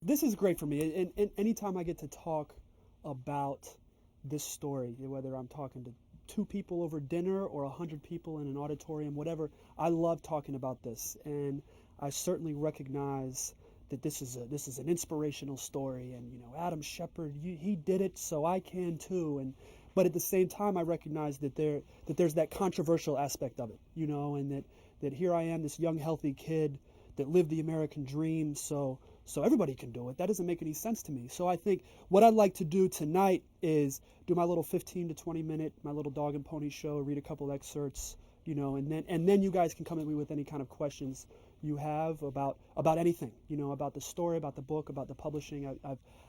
This is great for me. And anytime I get to talk about this story, whether I'm talking to two people over dinner or 100 people in an auditorium, whatever, I love talking about this. And I certainly recognize that this is an inspirational story. And Adam Shepard, he did it, so I can too. And but at the same time, I recognize that there's that controversial aspect of it, and that here I am, this young healthy kid that lived the American dream. So everybody can do it. That doesn't make any sense to me. So I think what I'd like to do tonight is do my little 15 to 20 minute, my little dog and pony show, read a couple excerpts, and then you guys can come at me with any kind of questions you have about anything, about the story, about the book, about the publishing.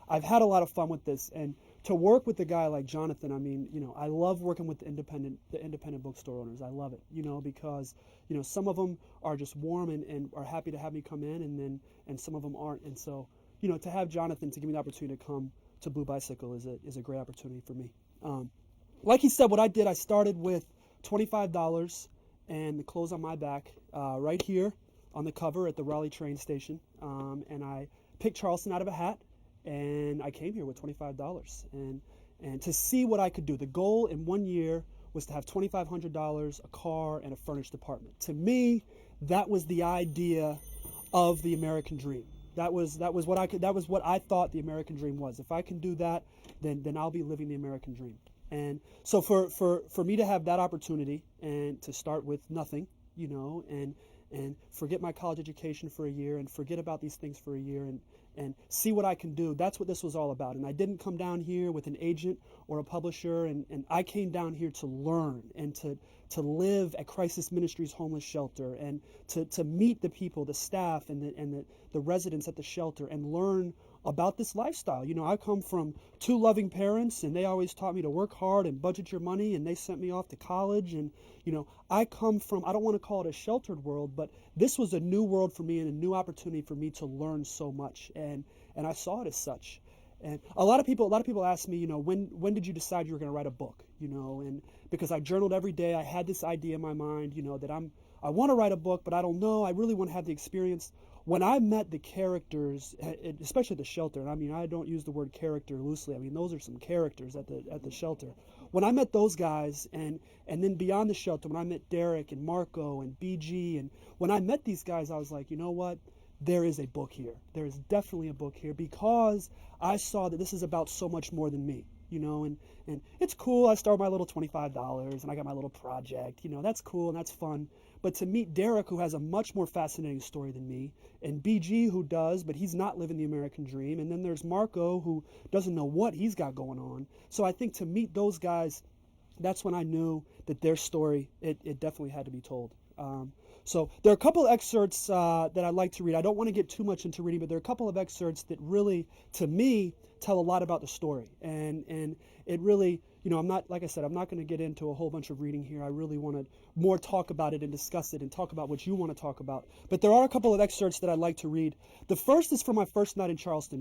I've had a lot of fun with this, and to work with a guy like Jonathan, I mean, I love working with the independent bookstore owners. I love it, because some of them are just warm and are happy to have me come in, and some of them aren't. And so, to have Jonathan to give me the opportunity to come to Blue Bicycle is a great opportunity for me. Like he said, what I did, I started with $25 and the clothes on my back, right here on the cover at the Raleigh train station, and I picked Charleston out of a hat, and I came here with $25 and to see what I could do. The goal in 1 year was to have $2,500, a car, and a furnished apartment. To me, that was the idea of the American dream. That was what I thought the American dream was. If I can do that, then I'll be living the American dream. And so for me to have that opportunity and to start with nothing, and forget my college education for a year and forget about these things for a year and see what I can do. That's what this was all about. And I didn't come down here with an agent or a publisher, and I came down here to learn and to live at Crisis Ministries Homeless Shelter and to meet the people, the staff, and the residents at the shelter and learn about this lifestyle. I come from two loving parents, and they always taught me to work hard and budget your money, and they sent me off to college. And I come from, I don't want to call it a sheltered world, but this was a new world for me and a new opportunity for me to learn so much, and I saw it as such. And a lot of people ask me, when did you decide you were going to write a book? And because I journaled every day, I had this idea in my mind, that I want to write a book, but I don't know. I really want to have the experience. When I met the characters, especially at the shelter, and I mean, I don't use the word character loosely. I mean, those are some characters at the shelter. When I met those guys, and then beyond the shelter, when I met Derek and Marco and BG, and when I met these guys, I was like, you know what? There is a book here. There is definitely a book here, because I saw that this is about so much more than me. And it's cool. I start with my little $25 and I got my little project. That's cool and that's fun. But to meet Derek, who has a much more fascinating story than me, and BG, who does, but he's not living the American dream, and then there's Marco, who doesn't know what he's got going on. So I think to meet those guys, that's when I knew that their story, it definitely had to be told. So there are a couple of excerpts that I'd like to read. I don't want to get too much into reading, but there are a couple of excerpts that really, to me, tell a lot about the story. And it really, I'm not, like I said, I'm not going to get into a whole bunch of reading here. I really want to more talk about it and discuss it and talk about what you want to talk about. But there are a couple of excerpts that I'd like to read. The first is from my first night in Charleston,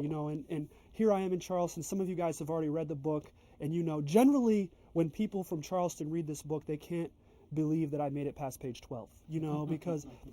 and here I am in Charleston. Some of you guys have already read the book, and generally when people from Charleston read this book, they can't believe that I made it past page 12,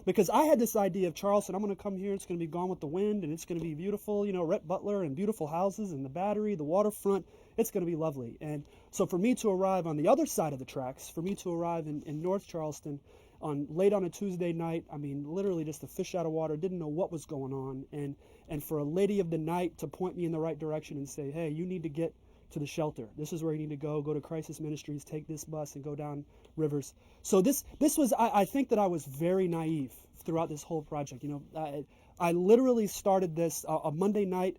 because I had this idea of Charleston. I'm going to come here, it's going to be Gone with the Wind, and it's going to be beautiful, Rhett Butler and beautiful houses and the Battery, the waterfront. It's going to be lovely. And so for me to arrive on the other side of the tracks, for me to arrive in North Charleston late on a Tuesday night, I mean, literally just a fish out of water, didn't know what was going on, and for a lady of the night to point me in the right direction and say, hey, you need to get to the shelter. This is where you need to go to Crisis Ministries, take this bus and go down Rivers. So this was, I think that I was very naive throughout this whole project. I literally started this a Monday night.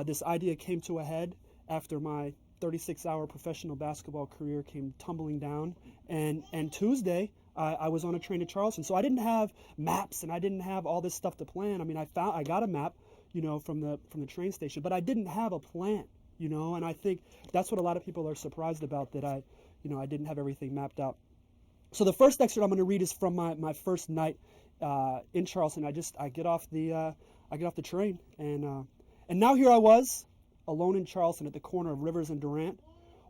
This idea came to a head after my 36-hour professional basketball career came tumbling down. And Tuesday, I was on a train to Charleston. So I didn't have maps and I didn't have all this stuff to plan. I mean, I got a map, from the train station, but I didn't have a plan. And I think that's what a lot of people are surprised about, that I didn't have everything mapped out. So the first excerpt I'm going to read is from my first night in Charleston. I get off the train, and now here I was, alone in Charleston at the corner of Rivers and Durant,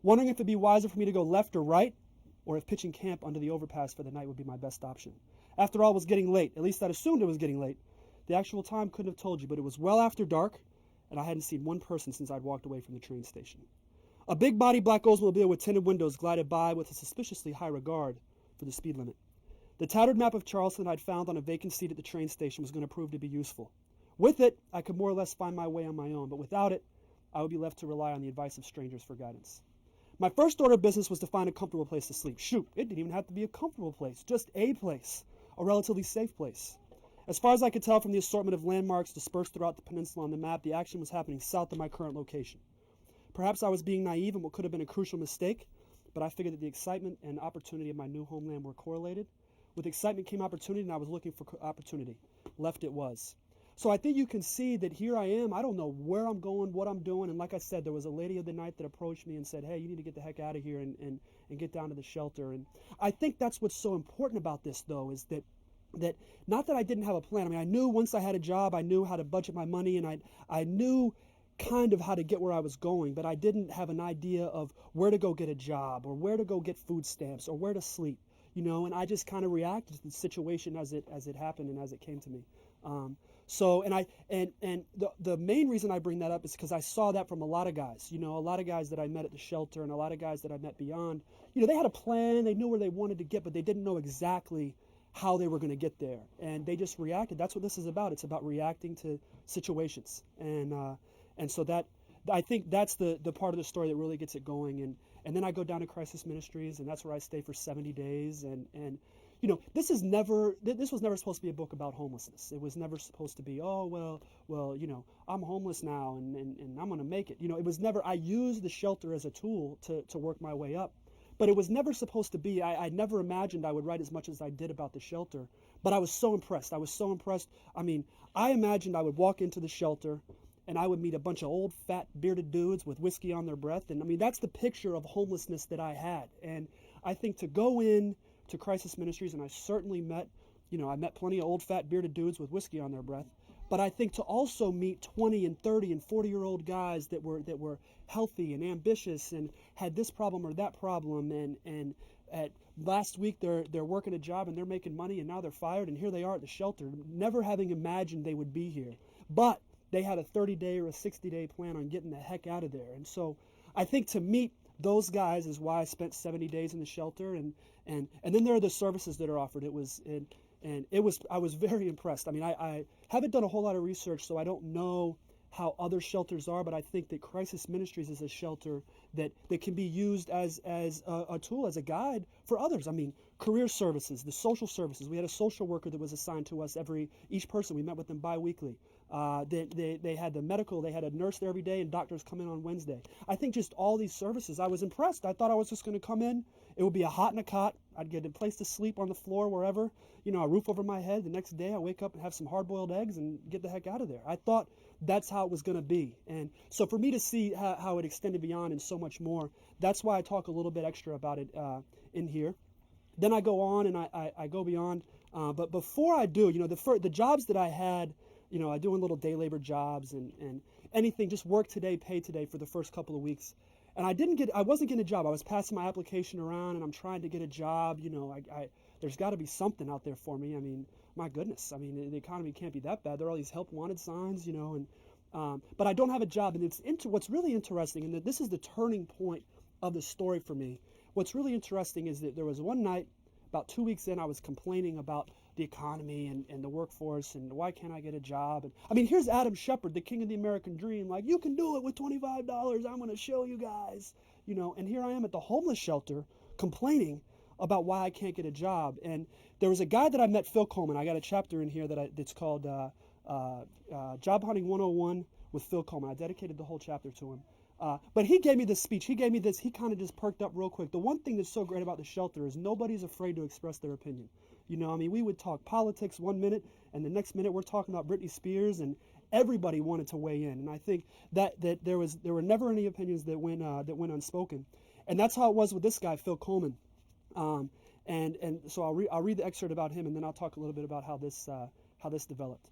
wondering if it'd be wiser for me to go left or right, or if pitching camp under the overpass for the night would be my best option. After all, it was getting late. At least I'd assumed it was getting late. The actual time couldn't have told you, but it was well after dark, and I hadn't seen one person since I'd walked away from the train station. A big body black Oldsmobile with tinted windows glided by with a suspiciously high regard for the speed limit. The tattered map of Charleston I'd found on a vacant seat at the train station was going to prove to be useful. With it, I could more or less find my way on my own, but without it, I would be left to rely on the advice of strangers for guidance. My first order of business was to find a comfortable place to sleep. Shoot, it didn't even have to be a comfortable place, just a place, a relatively safe place. As far as I could tell from the assortment of landmarks dispersed throughout the peninsula on the map, the action was happening south of my current location. Perhaps I was being naive in what could have been a crucial mistake, but I figured that the excitement and opportunity of my new homeland were correlated. With excitement came opportunity, and I was looking for opportunity. Left it was. So I think you can see that here I am. I don't know where I'm going, what I'm doing. And like I said, there was a lady of the night that approached me and said, hey, you need to get the heck out of here and get down to the shelter. And I think that's what's so important about this, though, is that not that I didn't have a plan. I mean, I knew once I had a job, I knew how to budget my money, and I knew kind of how to get where I was going, but I didn't have an idea of where to go get a job or where to go get food stamps or where to sleep, and I just kind of reacted to the situation as it happened and as it came to me. The main reason I bring that up is because I saw that from a lot of guys, a lot of guys that I met at the shelter and a lot of guys that I met beyond. They had a plan, they knew where they wanted to get, but they didn't know exactly how they were going to get there, and they just reacted. That's what this is about. It's about reacting to situations, and so that I think that's the part of the story that really gets it going. And then I go down to Crisis Ministries, and that's where I stay for 70 days. And this was never supposed to be a book about homelessness. It was never supposed to be, oh, well, I'm homeless now and I'm going to make it. It was never, I used the shelter as a tool to work my way up. But it was never supposed to be, I never imagined I would write as much as I did about the shelter. But I was so impressed. I mean, I imagined I would walk into the shelter and I would meet a bunch of old, fat, bearded dudes with whiskey on their breath. And I mean, that's the picture of homelessness that I had. And I think to go in to Crisis Ministries, and I certainly met plenty of old, fat, bearded dudes with whiskey on their breath. But I think to also meet 20 and 30 and 40-year-old guys that were healthy and ambitious and had this problem or that problem, and at last week they're working a job and they're making money and now they're fired, and here they are at the shelter, never having imagined they would be here. But they had a 30-day or a 60-day plan on getting the heck out of there. And so I think to meet those guys is why I spent 70 days in the shelter, and then there are the services that are offered. I was very impressed. I mean, I haven't done a whole lot of research, so I don't know how other shelters are, but I think that Crisis Ministries is a shelter that can be used as a tool, as a guide for others. I mean, career services, the social services. We had a social worker that was assigned to us each person. We met with them bi-weekly. They had the medical, they had a nurse there every day, and doctors come in on Wednesday. I think just all these services, I was impressed. I thought I was just going to come in. It would be a hot in a cot. I'd get a place to sleep on the floor, wherever, a roof over my head. The next day I wake up and have some hard-boiled eggs and get the heck out of there. I thought that's how it was going to be. And so for me to see how it extended beyond and so much more, that's why I talk a little bit extra about it in here. Then I go on and I go beyond. But before I do, the jobs that I had, I doing little day labor jobs and anything, just work today, pay today for the first couple of weeks. And I wasn't getting a job. I was passing my application around and I'm trying to get a job. There's got to be something out there for me. I mean, my goodness. I mean, the economy can't be that bad. There are all these help wanted signs, but I don't have a job. And what's really interesting, and this is the turning point of the story for me. What's really interesting is that there was one night, about 2 weeks in, I was complaining about the economy and the workforce and why can't I get a job. And I mean, here's Adam Shepard, the king of the American dream, like, you can do it with $25. I'm going to show you guys, and here I am at the homeless shelter complaining about why I can't get a job. And there was a guy that I met, Phil Coleman. I got a chapter in here that's called Job Hunting 101 with Phil Coleman. I dedicated the whole chapter to him. But he gave me this speech. He kind of just perked up real quick. The one thing that's so great about the shelter is nobody's afraid to express their opinion. I mean, we would talk politics 1 minute, and the next minute we're talking about Britney Spears, and everybody wanted to weigh in. And I think that there were never any opinions that went unspoken. And that's how it was with this guy, Phil Coleman. And so I'll read the excerpt about him, and then I'll talk a little bit about how this developed.